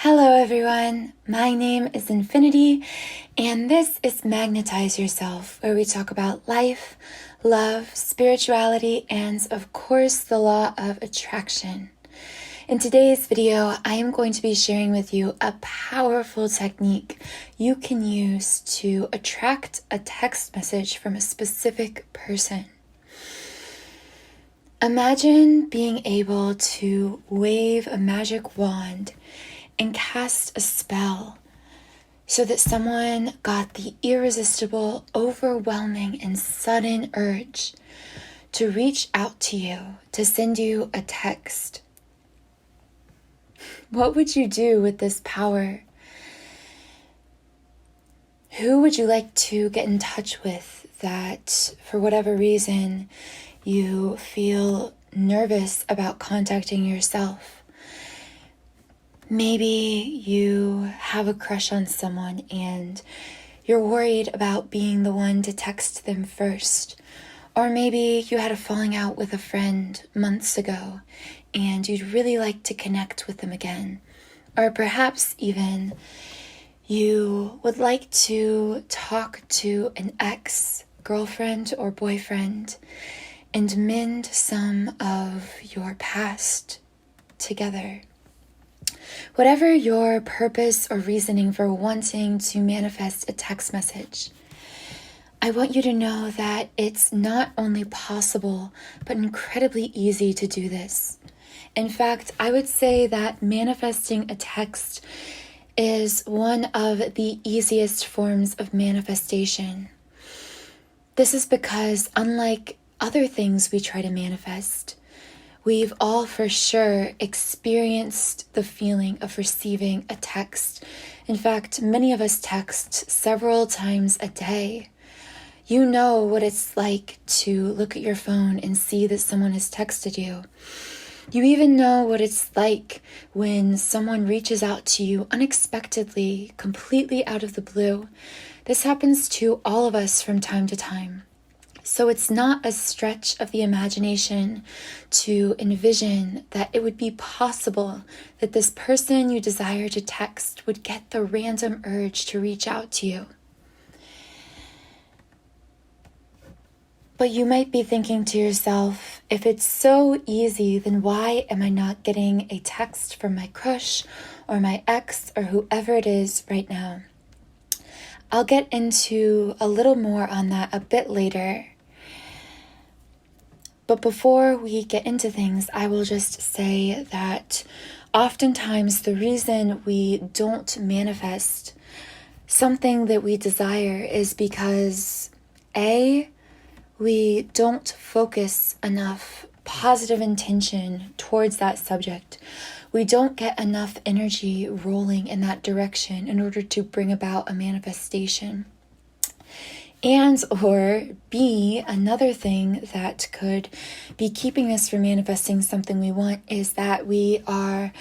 Hello everyone, my name is Infinity, and this is Magnetize Yourself, where we talk about life, love, spirituality, and of course the law of attraction. In today's video, I am going to be sharing with you a powerful technique you can use to attract a text message from a specific person. Imagine being able to wave a magic wand and cast a spell so that someone got the irresistible, overwhelming, and sudden urge to reach out to you, to send you a text. What would you do with this power? Who would you like to get in touch with that, for whatever reason, you feel nervous about contacting yourself? Maybe you have a crush on someone and you're worried about being the one to text them first. Or maybe you had a falling out with a friend months ago and you'd really like to connect with them again. Or perhaps even you would like to talk to an ex-girlfriend or boyfriend and mend some of your past together. Whatever your purpose or reasoning for wanting to manifest a text message, I want you to know that it's not only possible, but incredibly easy to do this. In fact, I would say that manifesting a text is one of the easiest forms of manifestation. This is because, unlike other things we try to manifest, we've all for sure experienced the feeling of receiving a text. In fact, many of us text several times a day. You know what it's like to look at your phone and see that someone has texted you. You even know what it's like when someone reaches out to you unexpectedly, completely out of the blue. This happens to all of us from time to time. So it's not a stretch of the imagination to envision that it would be possible that this person you desire to text would get the random urge to reach out to you. But you might be thinking to yourself, if it's so easy, then why am I not getting a text from my crush or my ex or whoever it is right now? I'll get into a little more on that a bit later. But before we get into things, I will just say that oftentimes the reason we don't manifest something that we desire is because we don't focus enough positive intention towards that subject. We don't get enough energy rolling in that direction in order to bring about a manifestation. And or B, another thing that could be keeping us from manifesting something we want is that we are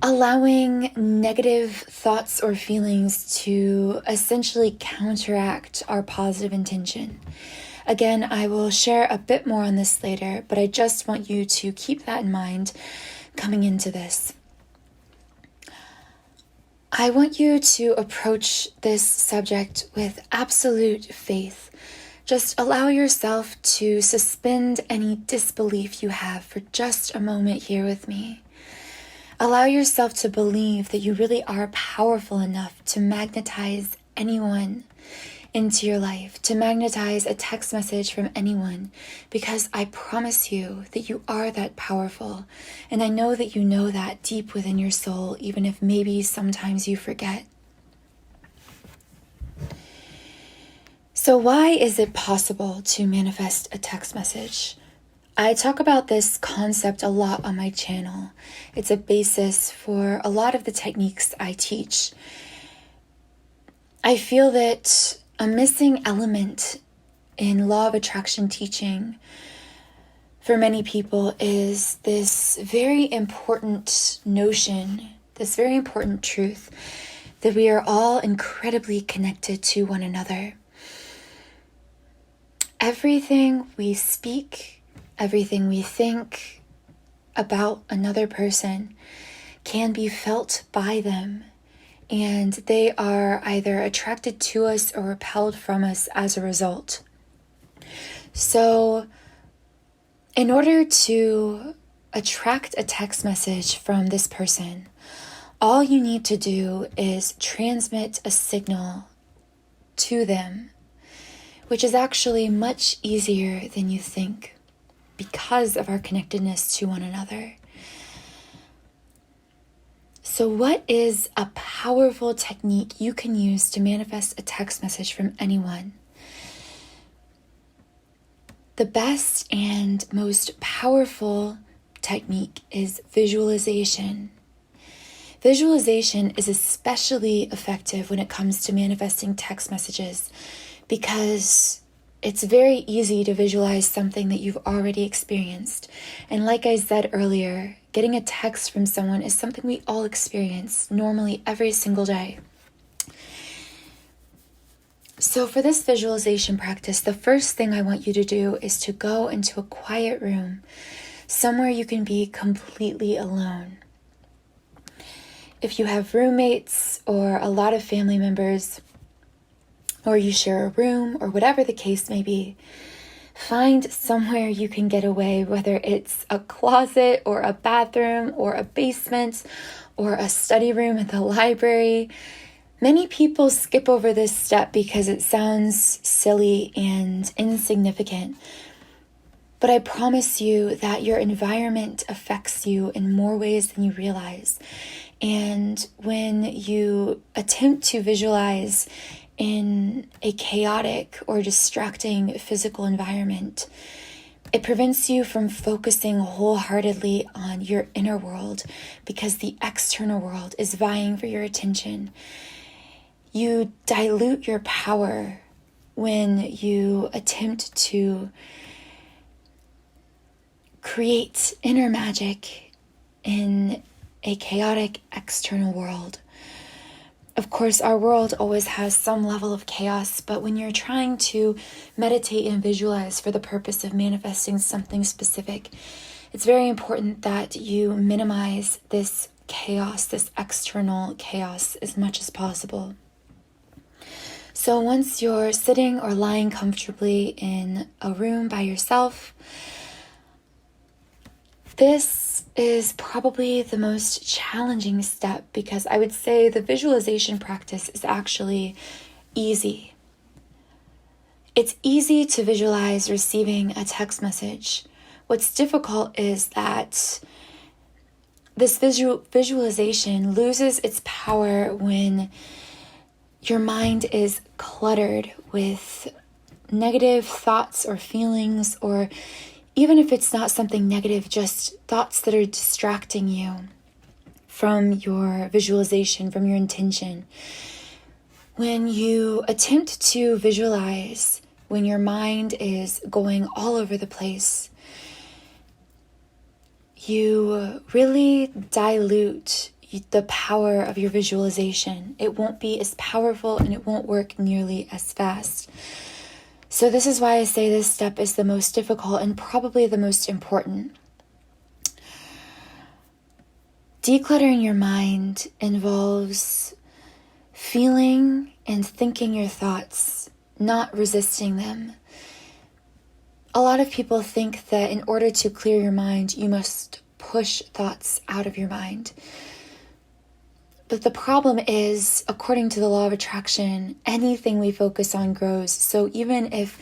allowing negative thoughts or feelings to essentially counteract our positive intention. Again, I will share a bit more on this later, but I just want you to keep that in mind coming into this. I want you to approach this subject with absolute faith. Just allow yourself to suspend any disbelief you have for just a moment here with me. Allow yourself to believe that you really are powerful enough to magnetize anyone into your life, to magnetize a text message from anyone, because I promise you that you are that powerful. And I know that you know that deep within your soul, even if maybe sometimes you forget. So why is it possible to manifest a text message? I talk about this concept a lot on my channel. It's a basis for a lot of the techniques I teach. I feel that a missing element in law of attraction teaching for many people is this very important notion, this very important truth that we are all incredibly connected to one another. Everything we speak, everything we think about another person can be felt by them, and they are either attracted to us or repelled from us as a result. So, in order to attract a text message from this person, all you need to do is transmit a signal to them, which is actually much easier than you think because of our connectedness to one another. So what is a powerful technique you can use to manifest a text message from anyone? The best and most powerful technique is visualization. Visualization is especially effective when it comes to manifesting text messages because it's very easy to visualize something that you've already experienced. And like I said earlier, getting a text from someone is something we all experience normally every single day. So for this visualization practice, the first thing I want you to do is to go into a quiet room, somewhere you can be completely alone. If you have roommates or a lot of family members, or you share a room, or whatever the case may be, find somewhere you can get away, whether it's a closet or a bathroom or a basement or a study room at the library. Many people skip over this step because it sounds silly and insignificant. But I promise you that your environment affects you in more ways than you realize. And when you attempt to visualize in a chaotic or distracting physical environment, it prevents you from focusing wholeheartedly on your inner world because the external world is vying for your attention. You dilute your power when you attempt to create inner magic in a chaotic external world. Of course, our world always has some level of chaos, but when you're trying to meditate and visualize for the purpose of manifesting something specific, it's very important that you minimize this chaos, this external chaos, as much as possible. So once you're sitting or lying comfortably in a room by yourself, this is probably the most challenging step because I would say the visualization practice is actually easy. It's easy to visualize receiving a text message. What's difficult is that this visualization loses its power when your mind is cluttered with negative thoughts or feelings, or even if it's not something negative, just thoughts that are distracting you from your visualization, from your intention. When you attempt to visualize, when your mind is going all over the place, you really dilute the power of your visualization. It won't be as powerful and it won't work nearly as fast. So this is why I say this step is the most difficult and probably the most important. Decluttering your mind involves feeling and thinking your thoughts, not resisting them. A lot of people think that in order to clear your mind, you must push thoughts out of your mind. But the problem is, according to the law of attraction, anything we focus on grows. So even if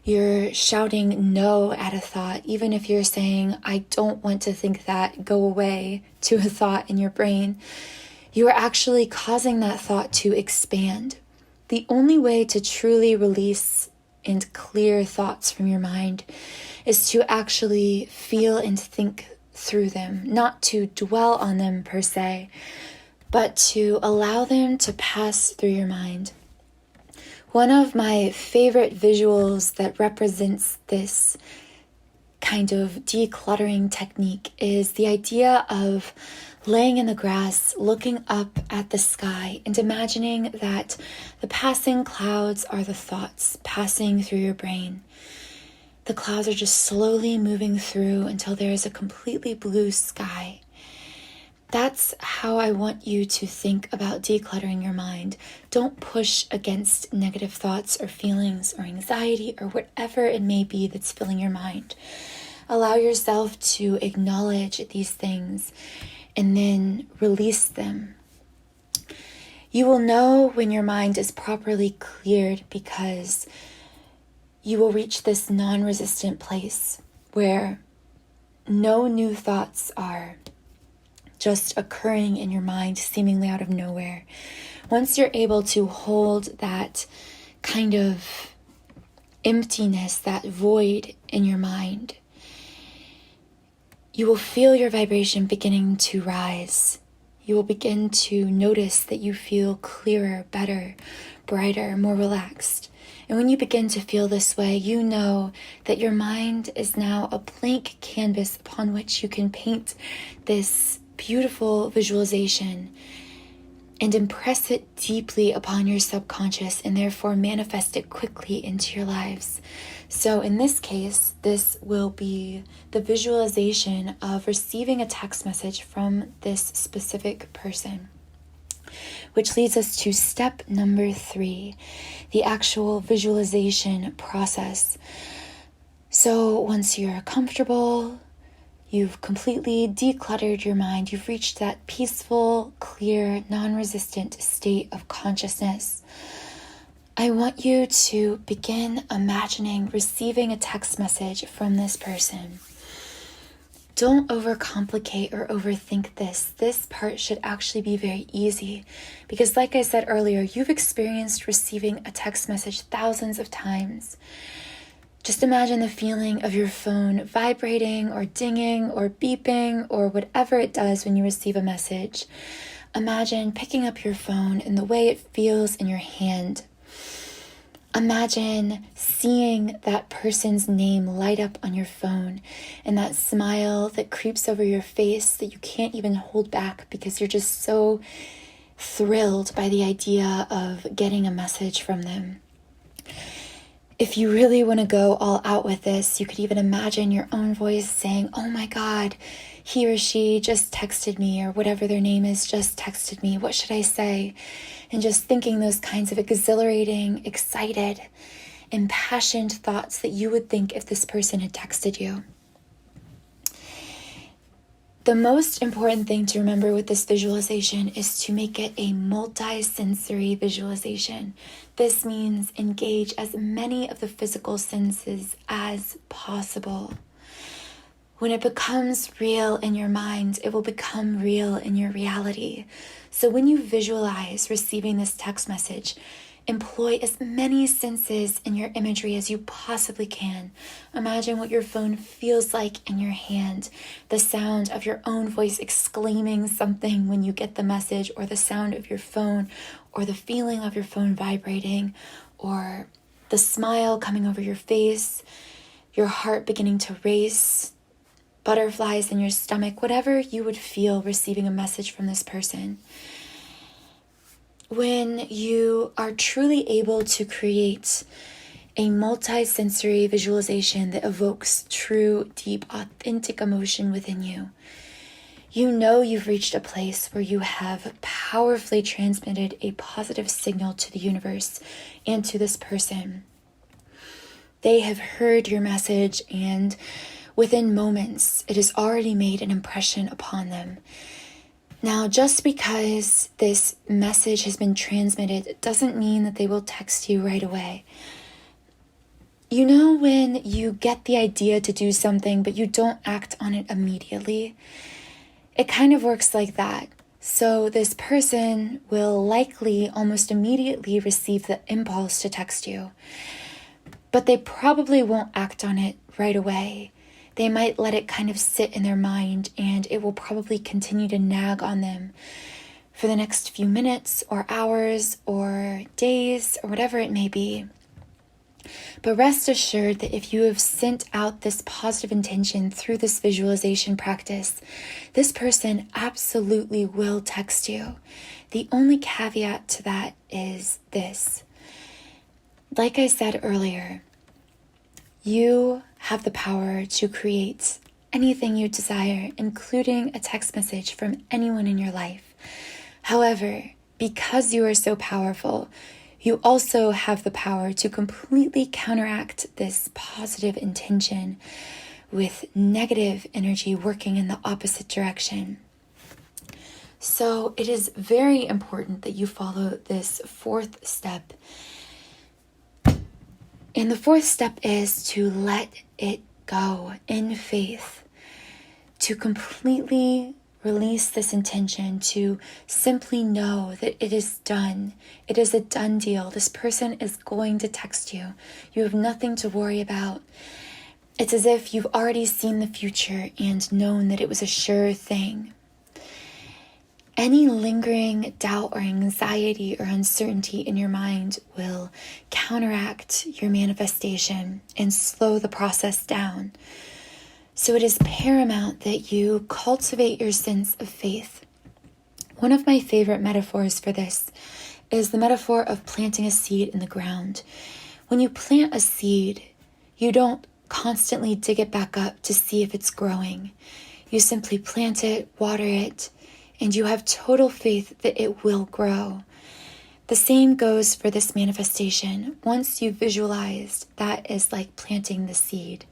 you're shouting no at a thought, even if you're saying, I don't want to think that, go away, to a thought in your brain, you are actually causing that thought to expand. The only way to truly release and clear thoughts from your mind is to actually feel and think through them, not to dwell on them per se, but to allow them to pass through your mind. One of my favorite visuals that represents this kind of decluttering technique is the idea of laying in the grass, looking up at the sky, and imagining that the passing clouds are the thoughts passing through your brain. The clouds are just slowly moving through until there is a completely blue sky. That's how I want you to think about decluttering your mind. Don't push against negative thoughts or feelings or anxiety or whatever it may be that's filling your mind. Allow yourself to acknowledge these things and then release them. You will know when your mind is properly cleared because you will reach this non-resistant place where no new thoughts are just occurring in your mind seemingly out of nowhere. Once you're able to hold that kind of emptiness, that void in your mind, you will feel your vibration beginning to rise. You will begin to notice that you feel clearer, better, brighter, more relaxed. And when you begin to feel this way, you know that your mind is now a blank canvas upon which you can paint this beautiful visualization and impress it deeply upon your subconscious and therefore manifest it quickly into your lives. So in this case, this will be the visualization of receiving a text message from this specific person, which leads us to step number 3, the actual visualization process. So once you're comfortable, you've completely decluttered your mind, you've reached that peaceful, clear, non-resistant state of consciousness, I want you to begin imagining receiving a text message from this person. Don't overcomplicate or overthink this. This part should actually be very easy because, like I said earlier, you've experienced receiving a text message thousands of times. Just imagine the feeling of your phone vibrating or dinging or beeping or whatever it does when you receive a message. Imagine picking up your phone and the way it feels in your hand. Imagine seeing that person's name light up on your phone and that smile that creeps over your face that you can't even hold back because you're just so thrilled by the idea of getting a message from them. If you really want to go all out with this, you could even imagine your own voice saying, "Oh my God, he or she just texted me," or whatever their name is, just texted me. What should I say? And just thinking those kinds of exhilarating, excited, impassioned thoughts that you would think if this person had texted you. The most important thing to remember with this visualization is to make it a multisensory visualization. This means engage as many of the physical senses as possible. When it becomes real in your mind, it will become real in your reality. So when you visualize receiving this text message, employ as many senses in your imagery as you possibly can. Imagine what your phone feels like in your hand, the sound of your own voice exclaiming something when you get the message, or the sound of your phone, or the feeling of your phone vibrating, or the smile coming over your face, your heart beginning to race, butterflies in your stomach, whatever you would feel receiving a message from this person. When you are truly able to create a multisensory visualization that evokes true, deep, authentic emotion within you, you know you've reached a place where you have powerfully transmitted a positive signal to the universe and to this person. They have heard your message, and within moments, it has already made an impression upon them. Now, just because this message has been transmitted, it doesn't mean that they will text you right away. You know when you get the idea to do something, but you don't act on it immediately? It kind of works like that. So this person will likely almost immediately receive the impulse to text you, but they probably won't act on it right away. They might let it kind of sit in their mind, and it will probably continue to nag on them for the next few minutes or hours or days or whatever it may be. But rest assured that if you have sent out this positive intention through this visualization practice, this person absolutely will text you. The only caveat to that is this. Like I said earlier, you have the power to create anything you desire, including a text message from anyone in your life. However, because you are so powerful, you also have the power to completely counteract this positive intention with negative energy working in the opposite direction. So it is very important that you follow this fourth step. And the fourth step is to let it go in faith, to completely release this intention, to simply know that it is done. It is a done deal. This person is going to text you. You have nothing to worry about. It's as if you've already seen the future and known that it was a sure thing. Any lingering doubt or anxiety or uncertainty in your mind will counteract your manifestation and slow the process down. So it is paramount that you cultivate your sense of faith. One of my favorite metaphors for this is the metaphor of planting a seed in the ground. When you plant a seed, you don't constantly dig it back up to see if it's growing. You simply plant it, water it, and you have total faith that it will grow. The same goes for this manifestation. Once you've visualized, that is like planting the seed.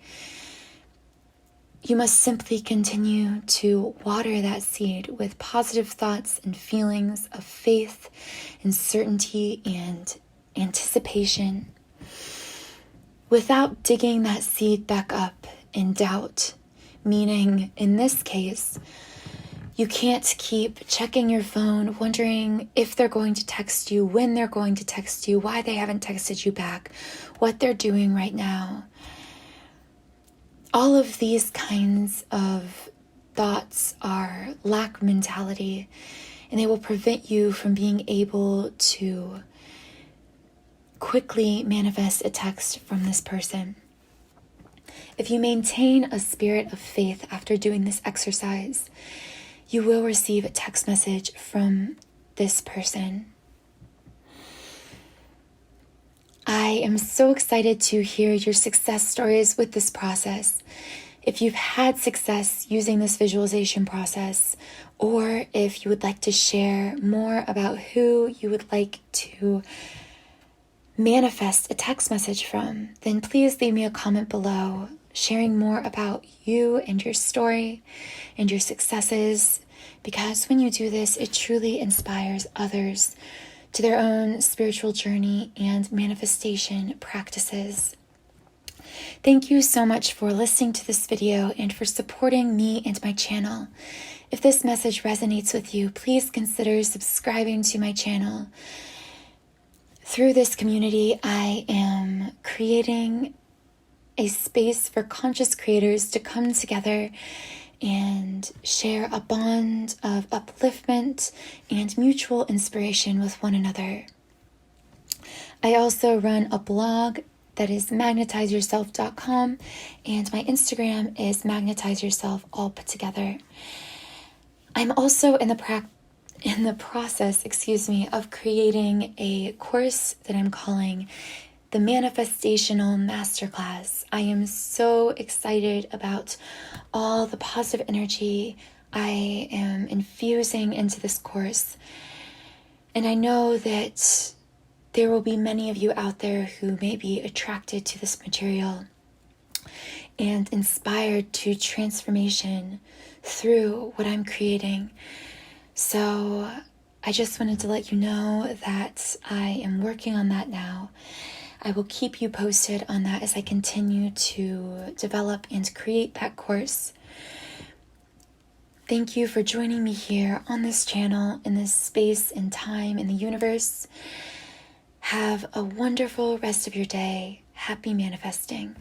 You must simply continue to water that seed with positive thoughts and feelings of faith and certainty and anticipation, without digging that seed back up in doubt. Meaning, in this case, you can't keep checking your phone, wondering if they're going to text you, when they're going to text you, why they haven't texted you back, what they're doing right now. All of these kinds of thoughts are lack mentality, and they will prevent you from being able to quickly manifest a text from this person. If you maintain a spirit of faith after doing this exercise, you will receive a text message from this person. I am so excited to hear your success stories with this process. If you've had success using this visualization process, or if you would like to share more about who you would like to manifest a text message from, then please leave me a comment below, sharing more about you and your story and your successes, because when you do this, it truly inspires others to their own spiritual journey and manifestation practices. Thank you so much for listening to this video and for supporting me and my channel. If this message resonates with you, please consider subscribing to my channel. Through this community, I am creating a space for conscious creators to come together and share a bond of upliftment and mutual inspiration with one another. I also run a blog that is magnetizeyourself.com, and my Instagram is magnetizeyourself, all put together. I'm also in the process of creating a course that I'm calling the Manifestational Masterclass. I am so excited about all the positive energy I am infusing into this course. And I know that there will be many of you out there who may be attracted to this material and inspired to transformation through what I'm creating. So I just wanted to let you know that I am working on that now. I will keep you posted on that as I continue to develop and create that course. Thank you for joining me here on this channel, in this space and time in the universe. Have a wonderful rest of your day. Happy manifesting.